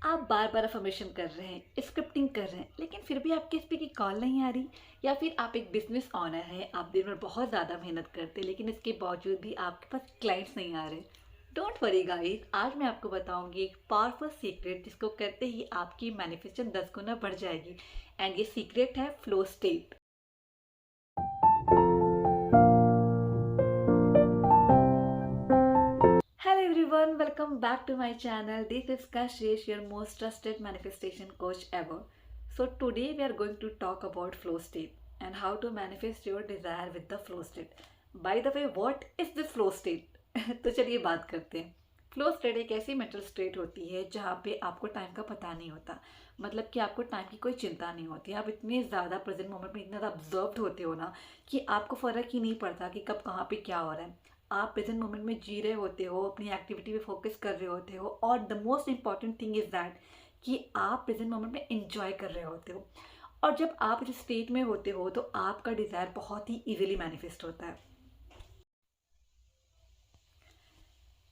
आप बार बार अफर्मेशन कर रहे हैं, स्क्रिप्टिंग कर रहे हैं, लेकिन फिर भी आपके इस पे की कॉल नहीं आ रही। या फिर आप एक बिजनेस ऑनर हैं, आप दिन भर बहुत ज़्यादा मेहनत करते हैं, लेकिन इसके बावजूद भी आपके पास क्लाइंट्स नहीं आ रहे। डोंट वरी गाइस, आज मैं आपको बताऊंगी एक पावरफुल सीक्रेट जिसको करते ही आपकी मैनिफेस्टेशन 10 गुना बढ़ जाएगी। एंड ये सीक्रेट है flow state. Hello everyone, welcome back to my channel. This is Kashish, your most trusted manifestation coach ever. So today we are going to talk about flow state and how to manifest your desire with the flow state. By the way, what is this flow state? तो चलिए बात करते हैं। Flow state एक ऐसी mental state होती है जहाँ पे आपको टाइम का पता नहीं होता। मतलब कि आपको टाइम की कोई चिंता नहीं होती। आप इतने ज़्यादा प्रेजेंट मोमेंट में इतना ज़्यादा ऑब्जर्व्ड होते हो ना कि आपको फ़र्क ही नहीं पड़ता कि कब कहाँ पे क्या हो रहा है। आप प्रेजेंट मोमेंट में जी रहे होते हो, अपनी एक्टिविटी पे फोकस कर रहे होते हो, और the most important thing is that कि आप प्रेजेंट मोमेंट में एंजॉय कर रहे होते हो। और जब आप इस स्टेट में होते हो तो आपका डिज़ायर बहुत ही इजीली मैनिफेस्ट होता है।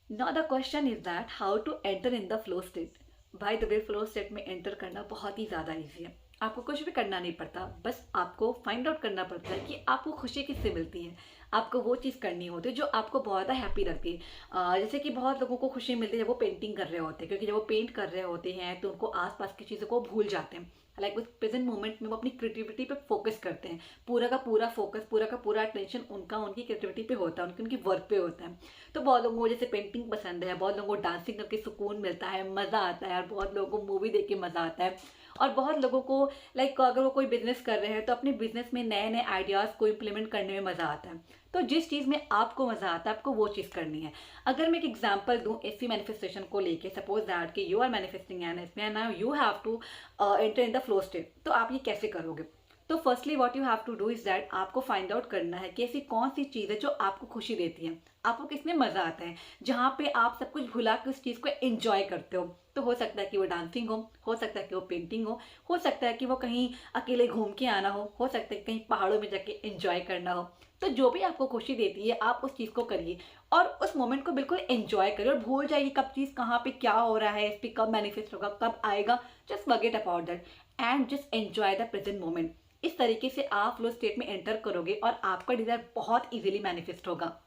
Now the question is that how to enter in the flow state. By the way, flow state में एंटर करना बहुत ही ज़्यादा ईजी है। आपको कुछ भी करना नहीं पड़ता, बस आपको फाइंड आउट करना पड़ता है कि आपको खुशी किससे मिलती है। आपको वो चीज़ करनी होती है जो आपको बहुत ज़्यादा हैप्पी रखती है। जैसे कि बहुत लोगों को खुशी मिलती है जब वो पेंटिंग कर रहे होते हैं, क्योंकि जब वो पेंट कर रहे होते हैं तो उनको आसपास की चीज़ों को भूल जाते हैं। लाइक उस प्रेजेंट मोमेंट में वो अपनी क्रिएटिविटी पे फोकस करते हैं। पूरा का पूरा फोकस, पूरा का पूरा अटेंशन उनका उनकी क्रिएटिविटी पे होता है, उनकी वर्क पे होता है। तो बहुत लोगों को जैसे पेंटिंग पसंद है, बहुत लोगों को डांसिंग करके सुकून मिलता है, मज़ा आता है, और बहुत लोगों को मूवी देख के मज़ा आता है। और बहुत लोगों को लाइक अगर वो कोई बिजनेस कर रहे हैं तो अपने बिजनेस में नए नए आइडियाज़ को इम्प्लीमेंट करने में मज़ा आता है। तो जिस चीज़ में आपको मज़ा आता है आपको वो चीज़ करनी है। अगर मैं एक एग्जांपल दूं ऐसी मैनिफेस्टेशन को लेके, सपोज दैट कि you are manifesting N S and now you have to enter in the flow state, तो आप ये कैसे करोगे? तो firstly what you have to do is that आपको फाइंड आउट करना है कि ऐसी कौन सी चीज़ है जो आपको खुशी देती है, आपको किसमें मज़ा आता है, जहाँ पे आप सब कुछ भुला के उस चीज़ को एंजॉय करते हो। तो हो सकता है कि वो डांसिंग हो सकता है कि वो पेंटिंग हो सकता है कि वो कहीं अकेले घूम के आना हो सकता है कि कहीं पहाड़ों में जाके एंजॉय करना हो। तो जो भी आपको खुशी देती है आप उस चीज़ को करिए, और उस मोमेंट को बिल्कुल एंजॉय करिए, और भूल जाइए कब चीज़ कहाँ पे क्या हो रहा है, इस पर कब मैनिफेस्ट होगा, कब आएगा। Just forget about that and just enjoy the present moment. इस तरीके से आप फ्लो स्टेट में एंटर करोगे और आपका डिजायर बहुत इजीली मैनिफेस्ट होगा।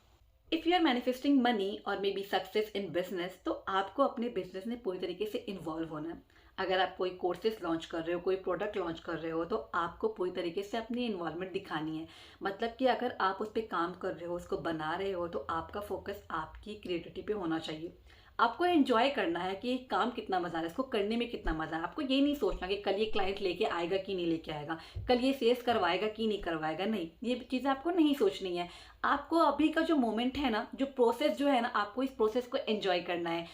If you are manifesting money और maybe success in business, तो आपको अपने बिजनेस में पूरी तरीके से इन्वॉल्व होना है। अगर आप कोई कोर्सेज लॉन्च कर रहे हो, कोई प्रोडक्ट लॉन्च कर रहे हो, तो आपको पूरी तरीके से अपनी इन्वॉल्वमेंट दिखानी है। मतलब कि अगर आप उस पर काम कर रहे हो, उसको बना रहे हो, तो आपका फोकस आपकी क्रिएटिविटी पे होना चाहिए। आपको एंजॉय करना है कि काम कितना मजा आ रहा है, इसको करने में कितना मजा है। आपको ये नहीं सोचना कि कल ये क्लाइंट लेके आएगा कि नहीं लेके आएगा, कल ये सेल्स करवाएगा कि नहीं करवाएगा। नहीं, ये चीज़ें आपको नहीं सोचनी है। आपको अभी का जो मोमेंट है ना, जो प्रोसेस जो है ना, आपको इस प्रोसेस को एंजॉय करना है।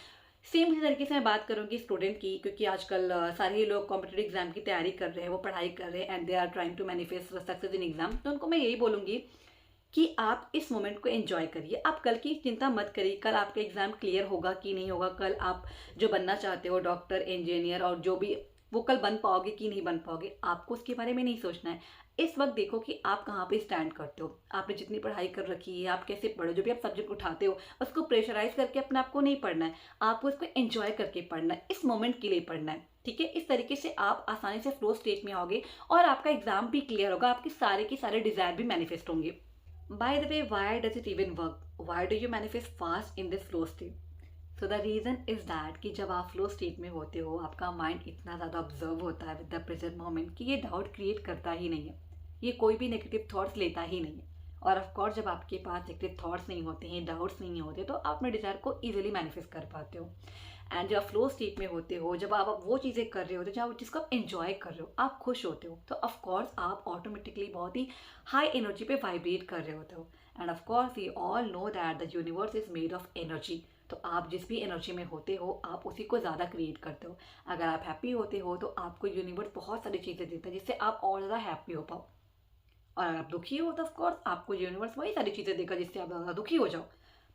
सेम इसी तरीके से मैं बात करूंगी स्टूडेंट की, क्योंकि आजकल सारे ही लोग कॉम्पिटेटिव एग्जाम की तैयारी कर रहे हैं, वो पढ़ाई कर रहे हैं and they are trying to manifest success in exam. तो उनको मैं यही बोलूंगी कि आप इस मोमेंट को एंजॉय करिए। आप कल की चिंता मत करिए, कल आपका एग्जाम क्लियर होगा कि नहीं होगा, कल आप जो बनना चाहते हो डॉक्टर, इंजीनियर और जो भी, वो कल बन पाओगे कि नहीं बन पाओगे, आपको उसके बारे में नहीं सोचना है। इस वक्त देखो कि आप कहाँ पे स्टैंड करते हो, आपने जितनी पढ़ाई कर रखी है, आप कैसे पढ़ो, जो भी आप सब्जेक्ट उठाते हो उसको प्रेशराइज करके अपने आप को नहीं पढ़ना है। आपको उसको एंजॉय करके पढ़ना है, इस मोमेंट के लिए पढ़ना है। ठीक है, इस तरीके से आप आसानी से फ्लो स्टेट में आओगे और आपका एग्जाम भी क्लियर होगा, आपके सारे के सारे डिजायर भी मैनिफेस्ट होंगे। By the way, why does it even work? Why do you manifest fast in this flow state? So the reason is that कि जब आप फ्लो स्टेट में होते हो आपका माइंड इतना ज़्यादा ऑब्जर्व होता है विद द प्रेजेंट मोमेंट कि ये डाउट क्रिएट करता ही नहीं है, ये कोई भी नेगेटिव थॉट्स लेता ही नहीं है। और ऑफ कोर्स जब आपके पास नेगेटिव थॉट्स नहीं होते हैं, डाउट्स नहीं होते, तो आप अपने डिज़ायर को इजीली मैनिफेस्ट कर पाते हो। एंड जब आप फ्लो स्टेट में होते हो, जब आप वो चीज़ें कर रहे होते हो जब जिसको आप एंजॉय कर रहे हो, आप खुश होते हो, तो ऑफ कोर्स आप ऑटोमेटिकली बहुत ही हाई एनर्जी पे वाइब्रेट कर रहे होते हो। And of course we all know that the universe is made of energy. तो आप जिस भी एनर्जी में होते हो आप उसी को ज़्यादा क्रिएट करते हो। अगर आप हैप्पी होते हो तो आपको यूनिवर्स बहुत सारी चीज़ें देता है जिससे आप और ज़्यादा हैप्पी हो पाओ। और अगर आप दुखी हो तो ऑफकोर्स आपको यूनिवर्स वही सारी चीज़ें देगा जिससे आप ज़्यादा दुखी हो जाओ।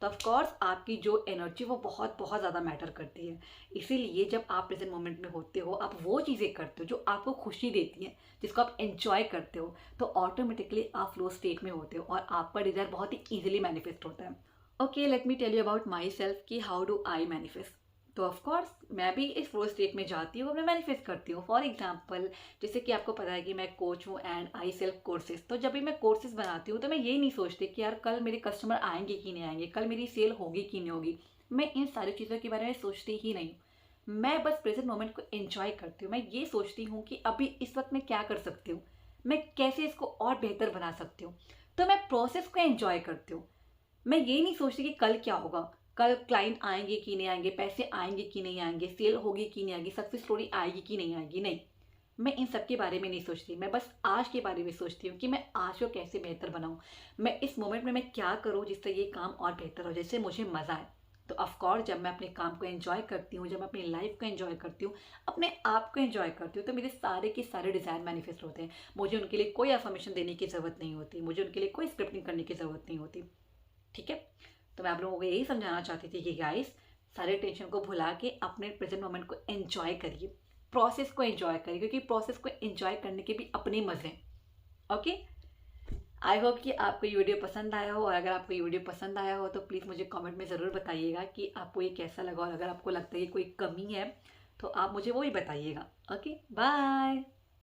तो ऑफकोर्स आपकी जो एनर्जी वो बहुत बहुत ज़्यादा मैटर करती है। इसीलिए जब आप प्रेजेंट मोमेंट में होते हो, आप वो चीज़ें करते हो जो आपको खुशी देती हैं, जिसको आप एंजॉय करते हो, तो ऑटोमेटिकली आप फ्लो स्टेट में होते हो और आपका डिज़ायर बहुत ही ईजिली मैनिफेस्ट होता है। Okay, let me tell you about myself कि हाउ डू आई मैनिफेस्ट। तो ऑफ कोर्स मैं भी इस फ्लो स्टेट में जाती हूँ और मैं मैनिफेस्ट करती हूँ। फॉर एग्जांपल, जैसे कि आपको पता है कि मैं कोच हूँ एंड आई सेल कोर्सेज, तो जब भी मैं कोर्सेज बनाती हूँ तो मैं ये नहीं सोचती कि यार कल मेरे कस्टमर आएंगे कि नहीं आएंगे, कल मेरी सेल होगी कि नहीं होगी। मैं इन सारी चीज़ों के बारे में सोचती ही नहीं हूँ। मैं बस प्रेजेंट मोमेंट को एंजॉय करती हूँ। मैं ये सोचती हूँ कि अभी इस वक्त मैं क्या कर सकती हूँ, मैं कैसे इसको और बेहतर बना सकती हूँ। तो मैं प्रोसेस को एंजॉय करती हूँ। मैं ये नहीं सोचती कि कल क्या होगा, कल क्लाइंट आएंगे कि नहीं आएंगे, पैसे आएंगे कि नहीं आएंगे, सेल होगी कि नहीं आएगी, सक्सेस स्टोरी आएगी कि नहीं आएगी। नहीं, मैं इन सब के बारे में नहीं सोचती। मैं बस आज के बारे में सोचती हूँ कि मैं आज को कैसे बेहतर बनाऊँ, मैं इस मोमेंट में मैं क्या करूँ जिससे ये काम और बेहतर हो, जैसे मुझे मज़ा आए। तो ऑफकोर्स जब मैं अपने काम को एंजॉय करती हूँ, जब मैं अपनी लाइफ को एंजॉय करती हूँ, अपने आप को एंजॉय करती हूँ, तो मेरे सारे के सारे डिज़ायर मैनिफेस्ट होते हैं। मुझे उनके लिए कोई अफर्मेशन देने की ज़रूरत नहीं होती, मुझे उनके लिए कोई स्क्रिप्टिंग करने की ज़रूरत नहीं होती। ठीक है। तो मैं आप लोगों को यही समझाना चाहती थी कि गाइस, सारे टेंशन को भुला के अपने प्रेजेंट मोमेंट को एंजॉय करिए, प्रोसेस को एंजॉय करिए, क्योंकि प्रोसेस को एंजॉय करने के भी अपने मजे हैं। ओके। आई होप कि आपको ये वीडियो पसंद आया हो, और अगर आपको ये वीडियो पसंद आया हो तो प्लीज़ मुझे कमेंट में ज़रूर बताइएगा कि आपको ये कैसा लगा, और अगर आपको लगता है कि कोई कमी है तो आप मुझे वो ही बताइएगा। Okay, bye.